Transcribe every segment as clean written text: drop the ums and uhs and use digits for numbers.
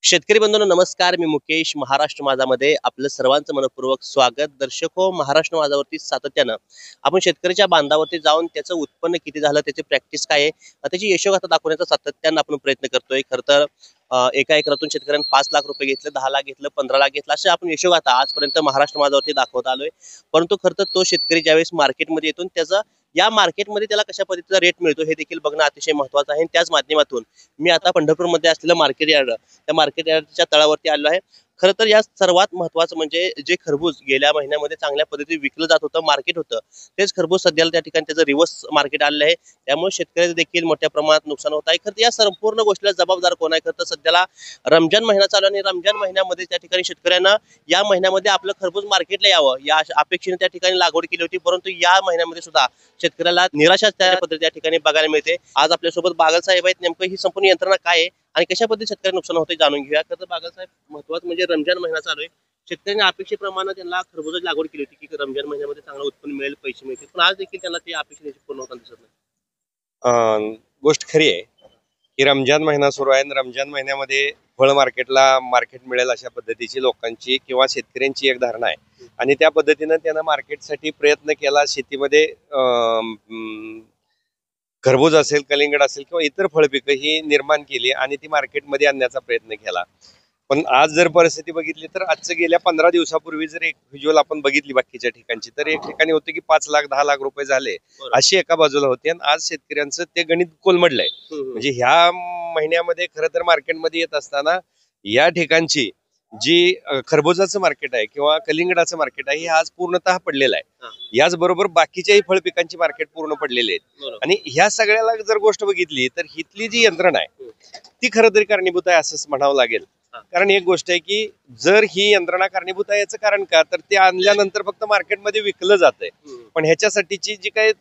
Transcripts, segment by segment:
शेतकरी बंधूंनो नमस्कार. मी मुकेश. महाराष्ट्र माझामध्ये आपलं सर्वांचं मनपूर्वक स्वागत. दर्शक हो, महाराष्ट्र माझावरती सातत्यानं आपण शेतकऱ्याच्या बांधावरती जाऊन त्याचं उत्पन्न किती झालं, त्याची प्रॅक्टिस काय आहे, त्याची यशोगाथा दाखवण्याचा सातत्यानं आपण प्रयत्न करतोय. खरं तर एका एकरातून शेतकऱ्यांनी 5 लाख रुपये घेतले, 10 लाख घेतलं, 15 लाख घेतलं, असे आपण यशोगाथा आजपर्यंत महाराष्ट्र माझावरती दाखवत आलोय. परंतु खरं तर तो शेतकरी ज्यावेळेस मार्केटमध्ये येतो त्याचा या मार्केटमध्ये त्याला कशा पद्धतीचा रेट मिळतो हे देखील बघणं अतिशय महत्त्वाचं आहे. त्याच माध्यमातून मी आता पंढरपूरमध्ये असलेलं मार्केट यार्ड, त्या मार्केट यार्डच्या तळावरती आलो आहे. खरं तर या सर्वात महत्त्वाचं म्हणजे जे खरबूज गेल्या महिन्यामध्ये चांगल्या पद्धतीने विकलं जात होतं, मार्केट होतं, तेच खरबूज सध्याला त्या ठिकाणी त्याचं रिव्हर्स मार्केट आलेलं आहे. त्यामुळे शेतकऱ्याचं देखील मोठ्या प्रमाणात नुकसान होत आहे. खरं या संपूर्ण गोष्टीला जबाबदार कोण आहे? खरं तर सध्याला रमजान महिना चालू आहे आणि रमजान महिन्यामध्ये त्या ठिकाणी शेतकऱ्यांना या महिन्यामध्ये आपलं खरबूज मार्केटला यावं या अपेक्षेने त्या ठिकाणी लागवड केली होती. परंतु या महिन्यामध्ये सुद्धा शेतकऱ्याला निराशाच त्या पद्धती त्या ठिकाणी बघायला मिळते. आज आपल्यासोबत बागल साहेब आहेत. नेमकं ही संपूर्ण यंत्रणा काय आहे आणि कशा पद्धतीने शेतकरी नुकसान होते जाणून घेऊया. तर बागल साहेब, महत्वाचं म्हणजे रमजान महिना चालू आहे. शेतकऱ्यांनी अपेक्षेप्रमाणे त्यांना खरबूजाची लागवड केली होती की रमजान महिन्यामध्ये चांगलं उत्पन्न मिळेल, पैसे मिळतील, पण आज देखील त्यांना ते अपेक्षा पूर्ण होताना दिसत नाही. गोष्ट खरी आहे की रमजान महिना सुरू आहे आणि रमजान महिन्यामध्ये फळ मार्केट मिळेल अशा पद्धतीची लोकांची किंवा शेतकऱ्यांची एक धारणा आहे आणि त्या पद्धतीनं त्यानं मार्केटसाठी प्रयत्न केला. शेतीमध्ये खरबूज असेल, कलिंगड असेल किंवा इतर फळपिकं ही निर्माण केली आणि ती मार्केटमध्ये आणण्याचा प्रयत्न केला. पण आज जर परिस्थिती बघितली तर आजचं गेल्या 15 दिवसापूर्वी जर एक व्हिज्युअल आपण बघितली बाकीच्या ठिकाणची, तर एक ठिकाणी होते की 5 लाख 10 लाख रुपये झाले अशी एका बाजूला होती आणि आज शेतकऱ्यांचं ते गणित कोलमडलंय. म्हणजे ह्या महिन्यामध्ये खरं तर मार्केटमध्ये येत असताना या ठिकाणची जी खरबुजाचं मार्केट आहे किंवा कलिंगडाचं मार्केट आहे हे आज पूर्णतः पडलेलं आहे. याचबरोबर बाकीच्याही फळ पिकांची मार्केट पूर्ण पडलेली आहेत आणि ह्या सगळ्याला जर गोष्ट बघितली तर हितली जी यंत्रणा आहे ती खरं तरी कारणीभूत आहे असंच म्हणावं लागेल. कारण एक गोष्ट आहे की जर ही यंत्रणा कारणीभूत आहे याचं कारण का, तर ते आणल्यानंतर फक्त मार्केटमध्ये विकलं जातंय, पण ह्याच्यासाठीची जी काही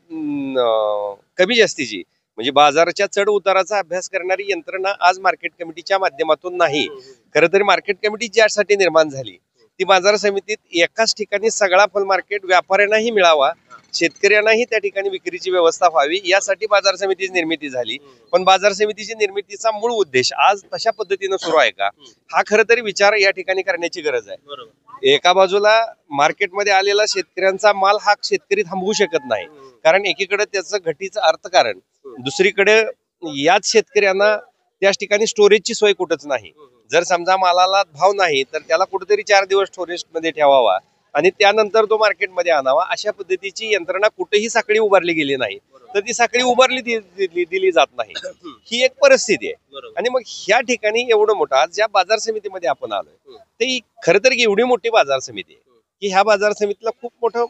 कमी जास्तीची म्हणजे बाजाराच्या चढ उताराचा अभ्यास करणारी यंत्रणा आज मार्केट कमिटीच्या माध्यमातून नाही. खरं तरी मार्केट कमिटी ज्यासाठी निर्माण झाली ती बाजार समितीत एकाच ठिकाणी सगळा फल मार्केट व्यापाऱ्यांनाही मिळावा, शेतकऱ्यांनाही त्या ठिकाणी विक्रीची व्यवस्था व्हावी यासाठी बाजार समितीची निर्मिती झाली. पण बाजार समितीची निर्मितीचा मूळ उद्देश आज तशा पद्धतीनं सुरू आहे का, हा खरं तरी विचार या ठिकाणी करण्याची गरज आहे. एका बाजूला मार्केटमध्ये आलेला शेतकऱ्यांचा माल हा शेतकरी थांबवू शकत नाही, कारण एकीकडे त्याचं घटीचं अर्थकारण, दुसरीकडे याच शेतकऱ्यांना त्याच ठिकाणी स्टोरेजची सोय कुठंच नाही. जर समजा मालाला भाव नाही तर त्याला कुठेतरी 4 दिवस स्टोरेज मध्ये ठेवावा आणि त्यानंतर तो मार्केटमध्ये आणावा, अशा पद्धतीची यंत्रणा कुठेही साखळी उभारली गेली नाही. तर ती साखळी उभारली दिली जात नाही, ही एक परिस्थिती आहे. आणि मग ह्या ठिकाणी एवढं मोठं आज ज्या बाजार समितीमध्ये आपण आलोय ते खरं तर एवढी मोठी बाजार समिती आहे की ह्या बाजार समितीला खूप मोठं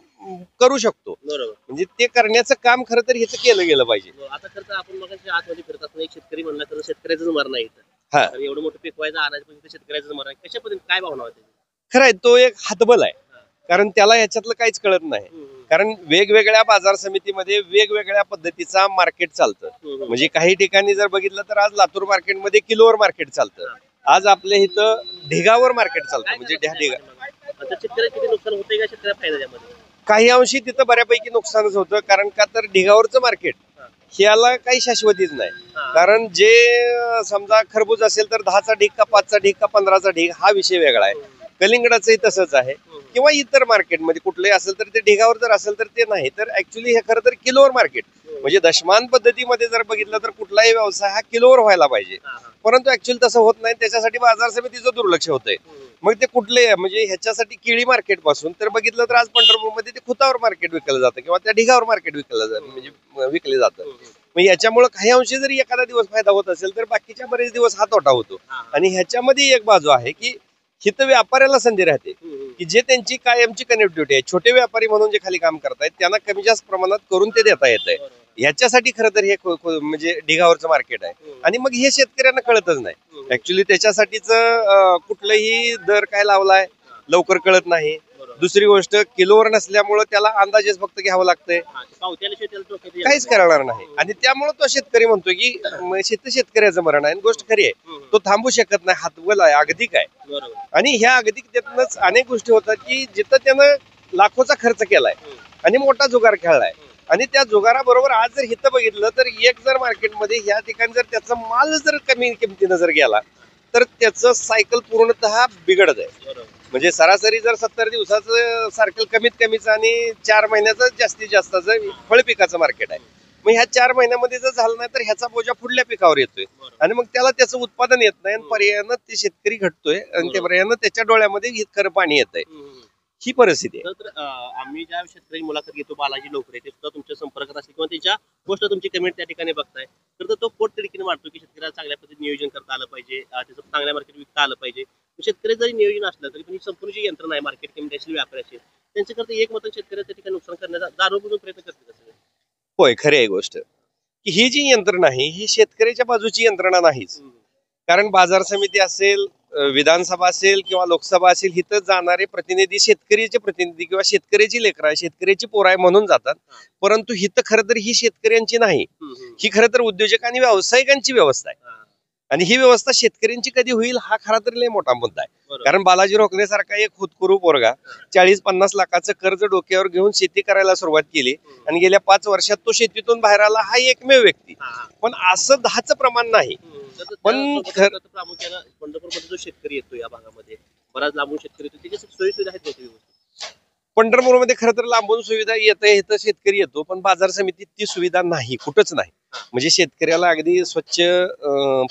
करू शकतो. म्हणजे ते करण्याचं काम खरं तर ह्याचं केलं गेलं पाहिजे. आता खरं तर आपण मग आतमध्ये फिरत असताना एक शेतकरी म्हणला तर शेतकऱ्याचं मरण आहे. एवढं मोठं पिकवायचं आणायचं शेतकऱ्याचं मरण आहे. कशा पद्धतीने काय भावना होते? खरं आहे, तो एक हातबल आहे, कारण त्याला याच्यातलं काहीच कळत नाही. कारण वेगवेगळ्या बाजार समितीमध्ये वेगवेगळ्या पद्धतीचा मार्केट चालतं. म्हणजे काही ठिकाणी जर बघितलं तर आज लातूर मार्केटमध्ये किलोवर मार्केट चालतं, आज आपल्या इथं ढिगावर मार्केट चालतं. म्हणजे शेतकऱ्याला किती नुकसान होते का शेतकऱ्याला फायदा त्यामध्ये? काही अंशी तिथं बऱ्यापैकी नुकसानच होतं, कारण का तर ढिगावरचं मार्केट ह्याला काही शाश्वतीच नाही. कारण जे समजा खरबूज असेल तर 10चा ढीग का 5चा ढीग का 15चा ढीग हा विषय वेगळा आहे. कलिंगडाचंही तसंच आहे किंवा इतर मार्केटमध्ये कुठलंही असेल तर ते ढिगावर जर असेल तर ते नाही. तर ऍक्च्युली हे खरं तर किलोवर मार्केट, म्हणजे दशमान पद्धतीमध्ये जर बघितलं तर कुठलाही व्यवसाय हा किलोवर व्हायला पाहिजे, परंतु ऍक्च्युअली तसं होत नाही. त्याच्यासाठी बाजार समितीचं दुर्लक्ष होतंय. मग ते कुठले म्हणजे ह्याच्यासाठी केळी मार्केट पासून तर बघितलं तर आज पंढरपूरमध्ये ते खुतावर मार्केट विकलं जातं किंवा त्या ढिगावर मार्केट विकलं जातं, म्हणजे विकले जातं. मग याच्यामुळे काही अंशी जरी एखादा दिवस फायदा होत असेल तर बाकीच्या बरेच दिवस हा तोटा होतो. आणि ह्याच्यामध्ये एक बाजू आहे की हित व्यापाऱ्याला संधी राहते की जे त्यांची कायमची कनेक्टिव्हिटी आहे, छोटे व्यापारी म्हणून जे खाली काम करतायत त्यांना कमी जास्त प्रमाणात करून ते देता येत आहे. याच्यासाठी खरं तर हे म्हणजे ढिगावरचं मार्केट आहे आणि मग हे शेतकऱ्यांना कळतच नाही. ऍक्च्युली त्याच्यासाठीच कुठलंही दर काय लावलाय लवकर कळत नाही. दुसरी गोष्ट किलोवर नसल्यामुळे त्याला अंदाजेच फक्त घ्यावं लागतंय, काहीच करणार नाही. आणि त्यामुळे तो शेतकरी म्हणतोय की शेतकऱ्याचं मरण आहे. गोष्ट खरी आहे, तो थांबू शकत नाही, हातवल आहे, अगतिक आहे. आणि ह्या अगतिकतेतनच अनेक गोष्टी होतात की जिथं त्यानं लाखोचा खर्च केलाय आणि मोठा जुगार खेळलाय आणि त्या जुगाराबरोबर आज जर हिथं बघितलं तर एक जर मार्केटमध्ये ह्या ठिकाणी जर त्याचा माल जर कमी किमतीनं जर गेला तर त्याचं सायकल पूर्णतः बिघडत आहे. म्हणजे सरासरी जर 70 दिवसाचं सायकल कमीत कमीच आणि 4 महिन्याचं जास्तीत जास्तचं फळ पिकाचं मार्केट आहे. मग ह्या 4 महिन्यामध्ये जर झालं नाही तर ह्याचा बोजा पुढल्या पिकावर येतोय आणि मग त्याला त्याचं उत्पादन येत नाही आणि पर्यायानं ते शेतकरी घटतोय आणि त्या पर्यायानं त्याच्या डोळ्यामध्ये खरं पाणी येत आहे. ही परिस्थिती आहे. तर आम्ही ज्या शेतकरी मुलाखत घेतो बालाजी लोकरे ते सुद्धा तुमच्या संपर्कात असेल किंवा त्याच्या गोष्ट तुमची कमेंट त्या ठिकाणी बघताय तर तो पोट तरीकेने वाटतो की शेतकऱ्याला चांगल्या पद्धतीने नियोजन करता आलं पाहिजे, त्याचं चांगल्या मार्केट विकता आलं पाहिजे. शेतकरी जरी नियोजन असलं तरी पण ही संपूर्ण जी यंत्रणा आहे मार्केट कमिटी असेल, व्यापारी असेल, त्यांच्याकरता एक मत शेतकऱ्याच्या ठिकाणी नुकसान करण्याचा जाणून प्रयत्न करते. होय, खरी आहे गोष्ट की ही जी यंत्रणा आहे ही शेतकऱ्याच्या बाजूची यंत्रणा नाहीच. कारण बाजार समिती असेल, विधानसभा असेल किंवा लोकसभा असेल, इथं जाणारे प्रतिनिधी शेतकरीचे प्रतिनिधी किंवा शेतकऱ्याची लेकरं, शेतकऱ्याची पोरं आहे म्हणून जातात. परंतु हिथं खरं तर ही शेतकऱ्यांची नाही, ही खरं तर उद्योजक आणि व्यावसायिकांची व्यवस्था आहे. आणि ही व्यवस्था शेतकऱ्यांची कधी होईल हा खरा तर लय मोठा मुद्दा आहे. कारण बालाजी रोखण्यासारखा एक खुदकुरू पोरगा 40-50 लाखाचं कर्ज डोक्यावर घेऊन शेती करायला सुरुवात केली आणि गेल्या 5 वर्षात तो शेतीतून बाहेर आला हा एकमेव व्यक्ती. पण असं 10चं प्रमाण नाही. पण प्रामुख्यानं पंढरपूरमध्ये जो शेतकरी येतो या भागामध्ये बराच लांबून शेतकरी येतो त्याच्या सोयी सुविधा आहेत. पंढरपूरमध्ये खरं तर लांबून सुविधा इथं शेतकरी येतो पण बाजार समितीत ती सुविधा नाही, कुठंच नाही. म्हणजे शेतकऱ्याला अगदी स्वच्छ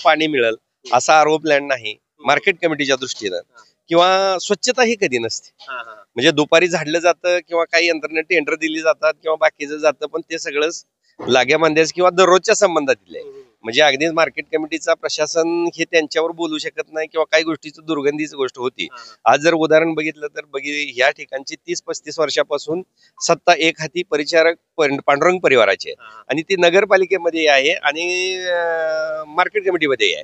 पाणी मिळेल असा आरोप लँड नाही मार्केट कमिटीच्या दृष्टीनं, किंवा स्वच्छता ही कधी नसते. म्हणजे दुपारी झाडलं जातं किंवा काही यंत्रणा टेंडर दिली जातात किंवा बाकीचं जातं, पण ते सगळंच लाग्या मांद्याच किंवा दररोजच्या संबंधातील आहे. म्हणजे अगदीच मार्केट कमिटीचा प्रशासन हे त्यांच्यावर बोलू शकत नाही किंवा काही गोष्टीची दुर्गंधीची गोष्ट होती. आज जर उदाहरण बघितलं तर या ठिकाणची 30-35 वर्षापासून सत्ता एक हाती परिचारक पांडुरंग परिवाराची आहे आणि ती नगरपालिकेमध्ये आहे आणि मार्केट कमिटीमध्ये आहे.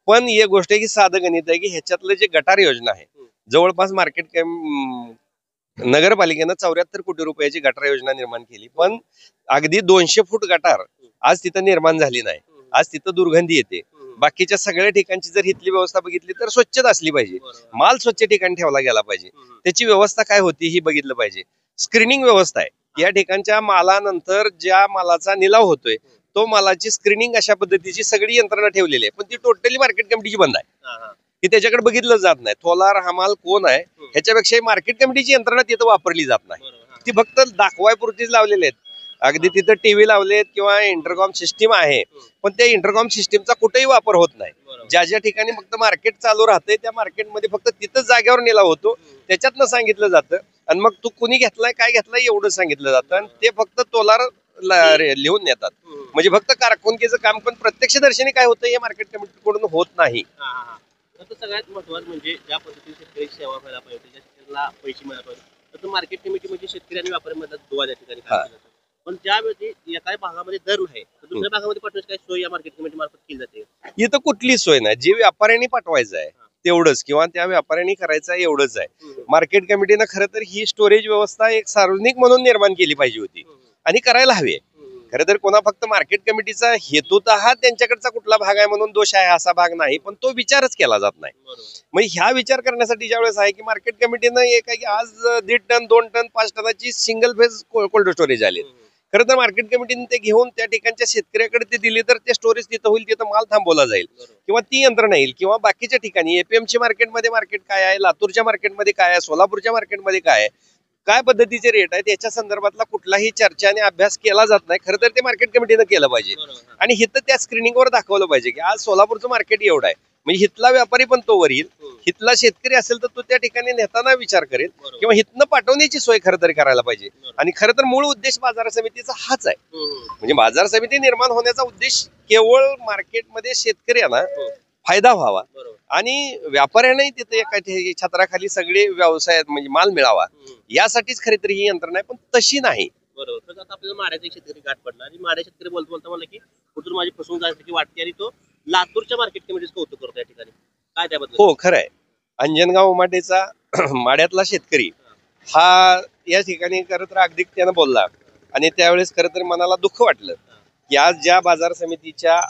पण एक गोष्ट आहे की साधं गणित आहे की ह्याच्यातलं जे गटार योजना आहे जवळपास नगरपालिकेनं 74 कोटी रुपयाची गटार योजना निर्माण केली, पण अगदी 200 फूट गटार आज तिथं निर्माण झाली नाही. आज तिथं दुर्गंधी येते. बाकीच्या सगळ्या ठिकाणची जर इथली व्यवस्था बघितली तर स्वच्छता असली पाहिजे, माल स्वच्छ ठिकाणी ठेवला गेला पाहिजे. त्याची व्यवस्था काय होती ही बघितलं पाहिजे. स्क्रीनिंग व्यवस्था आहे या ठिकाणच्या मालानंतर ज्या मालाचा निलाव होतोय तो मालाची स्क्रीनिंग अशा पद्धतीची सगळी यंत्रणा ठेवलेली आहे, पण ती टोटली मार्केट कमिटीची बंद आहे की त्याच्याकडे बघितलं जात नाही. थोलार हमाल कोण आहे ह्याच्यापेक्षा मार्केट कमिटीची यंत्रणा तिथं वापरली जात नाही. ती फक्त दाखवायपुरतीच लावलेली आहेत. अगदी तिथं टीव्ही लावलेत किंवा इंटरकॉम सिस्टीम आहे, पण त्या इंटरकॉम सिस्टीमचा कुठेही वापर होत नाही. ज्या ठिकाणी फक्त मार्केट चालू राहतंय त्या मार्केटमध्ये फक्त तिथं जागेवर निलाव होतो, त्याच्यातनं सांगितलं जातं आणि मग तू कुणी घेतलाय काय घेतलाय एवढं सांगितलं जातं आणि ते फक्त तोलार लिहून नेतात. म्हणजे फक्त कारकुनकीचं काम, पण प्रत्यक्ष दर्शनी काय होतं हे मार्केट कमिटीकडून होत नाही. सगळ्यात महत्वाचं म्हणजे ज्या पद्धतीने शेतकरी सेवा व्हायला पाहिजे, ज्या शेतकऱ्याला पैसे मिळायला पाहिजे, तर मार्केट कमिटी म्हणजे शेतकरी आणि व्यापाऱ्यांमध्ये दुवा त्या ठिकाणी. पण ज्यावेळी एका भागामध्ये दर आहे तर दुसऱ्या भागामध्ये पाठवायची काही सोय या मार्केट कमिटी मार्फत केली जाते. इथं कुठली सोय नाही. जे व्यापाऱ्यांनी पाठवायचं आहे तेवढंच किंवा त्या व्यापाऱ्यांनी करायचं आहे एवढंच आहे. मार्केट कमिटीनं खरं तर ही स्टोरेज व्यवस्था एक सार्वजनिक म्हणून निर्माण केली पाहिजे होती आणि करायला हवी. खरं तर कोणा फक्त मार्केट कमिटीचा हेतू तर हा त्यांच्याकडचा कुठला भाग आहे म्हणून दोष आहे असा भाग नाही, पण तो विचारच केला जात नाही. मग ह्या विचार करण्यासाठी ज्या वेळेस आहे की मार्केट कमिटीनं एक आहे की आज 1.5 टन 2 टन 5 टनाची सिंगल फेज कोल्ड स्टोरेज आले. खरं तर मार्केट कमिटीने ते घेऊन त्या ठिकाणच्या शेतकऱ्याकडे ते दिली तर ते स्टोरेज तिथं होईल, तिथं माल थांबवला जाईल किंवा ती यंत्रणा येईल. किंवा बाकीच्या ठिकाणी एपीएमसी मार्केटमध्ये मार्केट काय आहे, लातूरच्या मार्केटमध्ये काय आहे, सोलापूरच्या मार्केटमध्ये काय आहे, काय पद्धतीचे रेट आहेत याच्या संदर्भातला कुठलाही चर्चा आणि अभ्यास केला जात नाही. खरं तर ते मार्केट कमिटीनं केलं पाहिजे आणि हिथं त्या स्क्रीनिंगवर दाखवलं पाहिजे की आज सोलापूरचं मार्केट एवढं आहे, म्हणजे हिथला व्यापारी पण तो वर येईल, हिथला शेतकरी असेल तर तो त्या ठिकाणी नेताना विचार करेल किंवा हिथनं पाठवण्याची सोय खरं तरी करायला पाहिजे. आणि खरं तर मूळ उद्देश बाजार समितीचा हाच आहे. म्हणजे बाजार समिती निर्माण होण्याचा उद्देश केवळ मार्केटमध्ये शेतकऱ्यांना फायदा व्हावा आणि व्यापाऱ्यांनाही तिथे एका छत्राखाली सगळे व्यवसाय म्हणजे माल मिळावा यासाठीच खरी तरी ही यंत्रणा आहे, पण तशी नाही. बरोबर. तर आता आपल्याला माड्याचा शेतकरी गाठ पडला आणि माड्या शेतकरी बोलता म्हणलं की कुठून माझी फसवणूक जायची वाटते आणि तो लातूरच्या मार्केट कमिटीचं कौतुक करतो या ठिकाणी. काय त्याबद्दल? हो, खरं आहे. अंजनगाव उमाटेचा माड्यातला शेतकरी हा या ठिकाणी खरं तर अगदी त्यानं बोलला आणि त्यावेळेस खरं तर मनाला दुःख वाटलं की आज ज्या बाजार समितीच्या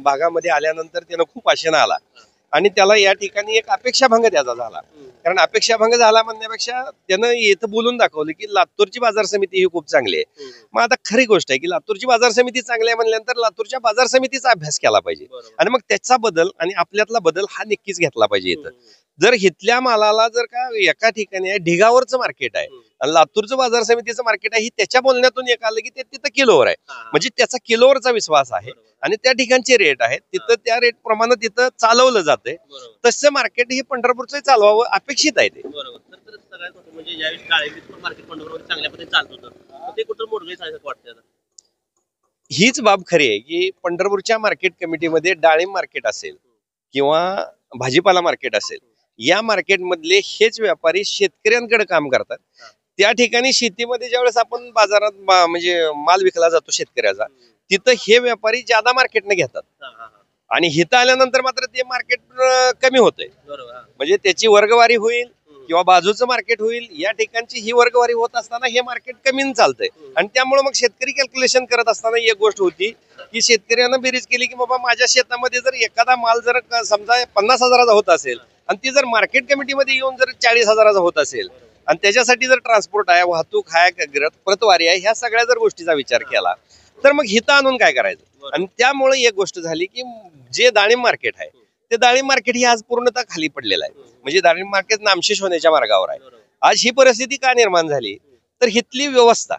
भागामध्ये आल्यानंतर त्यानं खूप आशेनं आला आणि त्याला या ठिकाणी एक अपेक्षाभंग त्याचा झाला. कारण अपेक्षाभंग झाला म्हणण्यापेक्षा त्यानं इथं बोलून दाखवलं की लातूरची बाजार समिती ही खूप चांगली आहे. मग आता खरी गोष्ट आहे की लातूरची बाजार समिती चांगली आहे म्हणल्यानंतर लातूरच्या बाजार समितीचा अभ्यास केला पाहिजे आणि मग त्याचा बदल आणि आपल्यातला बदल हा नक्कीच घेतला पाहिजे. इथं जर हिथल्या मालाला जर का एका ठिकाणी ढिगावरचं मार्केट आहे आणि लातूरचं बाजार समितीचं मार्केट आहे, ही त्याच्या बोलण्यातून एक आलं की ते तिथं किलोवर आहे, म्हणजे त्याचा किलोवरचा विश्वास आहे आणि त्या ठिकाणचे रेट आहेत तिथं त्या रेट प्रमाणे तिथं चालवलं जाते. तसं मार्केट हे पंढरपूरचं चालवावं अपेक्षित आहे. ते म्हणजे ज्यावेळेस डाळिंबीचं मार्केट पंढरपूर चांगल्या पद्धतीने चालत होतं ते कुठं मोडगं सारखं वाटतं. हीच बाब खरी आहे की पंढरपूरच्या मार्केट कमिटीमध्ये डाळिंब मार्केट असेल किंवा भाजीपाला मार्केट असेल, या मार्केट मधले हेच व्यापारी शेतकऱ्यांकडे काम करतात. त्या ठिकाणी शेतीमध्ये ज्यावेळेस आपण बाजारात म्हणजे माल विकला जातो शेतकऱ्याचा, तिथं हे व्यापारी ज्यादा मार्केटने घेतात आणि हिथं आल्यानंतर मात्र ते मार्केट कमी होतंय. म्हणजे त्याची वर्गवारी होईल किंवा बाजूचं मार्केट होईल, या ठिकाणची ही वर्गवारी होत असताना हे मार्केट कमी चालतंय आणि त्यामुळे मग शेतकरी कॅल्क्युलेशन करत असताना एक गोष्ट होती की शेतकऱ्यानं बेरीज केली की बाबा माझ्या शेतामध्ये जर एखादा माल जर समजा 50,000चा होत असेल आणि ती जर मार्केट कमिटीमध्ये येऊन जर 40,000चा होत असेल आणि त्याच्यासाठी जर ट्रान्सपोर्ट आहे, वाहतूक आहे, प्रतवारी आहे, ह्या सगळ्या जर गोष्टीचा विचार केला तर मग हिथं आणून काय करायचं. आणि त्यामुळे एक गोष्ट झाली की जे डाळिंब मार्केट आहे ते डाळिंब मार्केट ही आज पूर्णतः खाली पडलेलं आहे. म्हणजे डाळिंब मार्केट नामशेष होण्याच्या मार्गावर आहे. आज ही परिस्थिती का निर्माण झाली तर हिथली व्यवस्था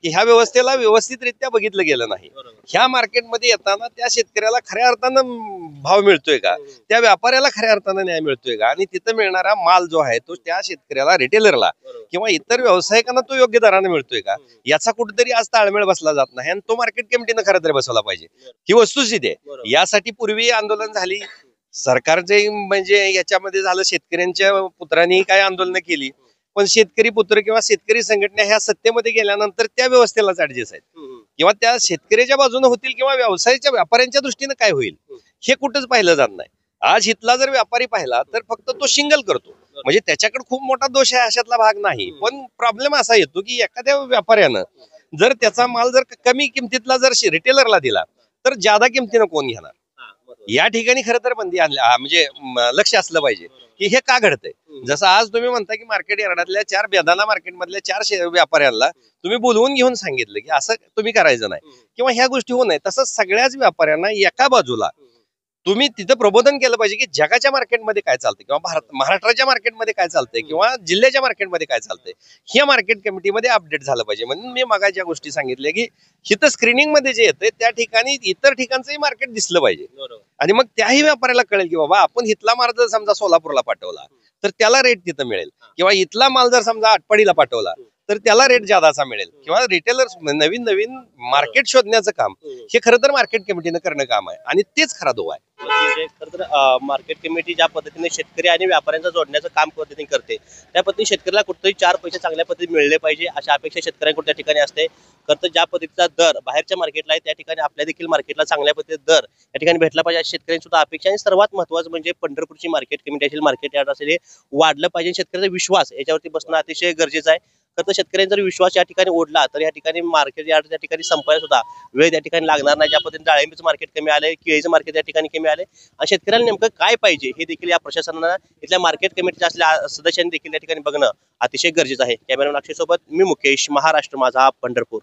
की ह्या व्यवस्थेला व्यवस्थितरित्या बघितलं गेलं नाही. ह्या मार्केटमध्ये येताना त्या शेतकऱ्याला खऱ्या अर्थानं भाव मिळतोय का, त्या व्यापाऱ्याला खऱ्या अर्थानं न्याय मिळतोय का आणि तिथं मिळणारा माल जो आहे तो त्या शेतकऱ्याला रिटेलरला किंवा इतर व्यावसायिकांना तो योग्य दराने मिळतोय का, याचा कुठेतरी आज ताळमेळ बसला जात नाही आणि तो मार्केट कमिटीनं खरं तरी बसवला पाहिजे. ही वस्तुस्थिती आहे. यासाठी पूर्वी आंदोलन झाली, सरकारचे म्हणजे याच्यामध्ये झालं, शेतकऱ्यांच्या पुत्रांनी काय आंदोलन केली, पण शेतकरी पुत्र किंवा शेतकरी संघटना ह्या सत्तेमध्ये गेल्यानंतर त्या व्यवस्थेला चार्जेस आहेत किंवा त्या शेतकऱ्याच्या बाजूने होतील किंवा व्यवसायाच्या व्यापाऱ्यांच्या दृष्टीने काय होईल हे कुठंच पाहिलं जात नाही. आज इथला जर व्यापारी पाहिला तर फक्त तो शिंगल करतो, म्हणजे त्याच्याकडे खूप मोठा दोष आहे अशातला भाग नाही. पण प्रॉब्लेम असा येतो की एखाद्या व्यापाऱ्यानं जर त्याचा माल जर कमी किमतीतला जर रिटेलरला दिला तर ज्यादा किमतीनं कोण घेणार. या ठिकाणी खरं तर बंदी आणली, म्हणजे लक्ष असलं पाहिजे की हे का घडतंय. जसं आज तुम्ही म्हणता की मार्केट यार्डातल्या 4 बेदाना मार्केट मधल्या 4 व्यापाऱ्यांना तुम्ही बोलवून घेऊन सांगितलं की असं तुम्ही करायचं नाही किंवा ह्या गोष्टी होऊ नये, तसंच सगळ्याच व्यापाऱ्यांना एका बाजूला तुम्ही तिथं प्रबोधन केलं पाहिजे की जगाच्या मार्केटमध्ये काय चालतंय किंवा महाराष्ट्राच्या मार्केटमध्ये काय चालतंय किंवा जिल्ह्याच्या मार्केटमध्ये काय चालतंय, हे मार्केट कमिटीमध्ये अपडेट झालं पाहिजे. म्हणून मी मगा ज्या गोष्टी सांगितल्या की हिथं स्क्रीनिंग मध्ये जे येतंय त्या ठिकाणी इतर ठिकाणचंही मार्केट दिसलं पाहिजे आणि मग त्याही व्यापाऱ्याला कळेल की बाबा आपण हिथला माल जर समजा सोलापूरला पाठवला तर त्याला रेट तिथं मिळेल किंवा इथला माल जर समजा आटपाडीला पाठवला तर त्याला रेट जादाचा मिळेल किंवा रिटेलर नवीन नवीन मार्केट शोधण्याचं काम हे खरं तर मार्केट कमिटीनं करणं काम आहे आणि तेच खरा धोवा आहे. म्हणजे खरं तर मार्केट कमिटी ज्या पद्धतीने शेतकरी आणि व्यापाऱ्यांचा जोडण्याचं काम पद्धतीने करते त्या पद्धतीने शेतकऱ्याला कुठेतरी 4 पैसे चांगल्या पद्धतीने मिळले पाहिजे अशा अपेक्षा शेतकऱ्यांकडून त्या ठिकाणी असते. खरं तर ज्या पद्धतीचा दर बाहेरच्या मार्केटला आहे त्या ठिकाणी आपल्या देखील मार्केटला चांगल्या पद्धतीचा दर या ठिकाणी भेटला पाहिजे अशी शेतकऱ्यांची सुद्धा अपेक्षा. आणि सर्वात महत्त्वाचं म्हणजे पंढरपूरची मार्केट कमिटी असेल, मार्केट यार्ड असेल, हे वाढलं पाहिजे. शेतकऱ्याचा विश्वास याच्यावरती बसणं अतिशय गरजेचं आहे. तर शेतकऱ्यांचा जर विश्वास या ठिकाणी ओढला तर या ठिकाणी मार्केट यार्ड त्या ठिकाणी संपायला सुद्धा वेळ त्या ठिकाणी लागणार नाही. ज्या पद्धतीने डाळिंबीचं मार्केट कमी आलंय, केळीचं मार्केट या ठिकाणी कमी आलंय आणि शेतकऱ्याला नेमकं काय पाहिजे हे देखील या प्रशासनानं इथल्या मार्केट कमिटीच्या असलेल्या सदस्यांनी देखील या ठिकाणी बघणं अतिशय गरजेचं आहे. कॅमेरामॅन अक्षय सोबत मी मुकेश, महाराष्ट्र माझा, पंढरपूर.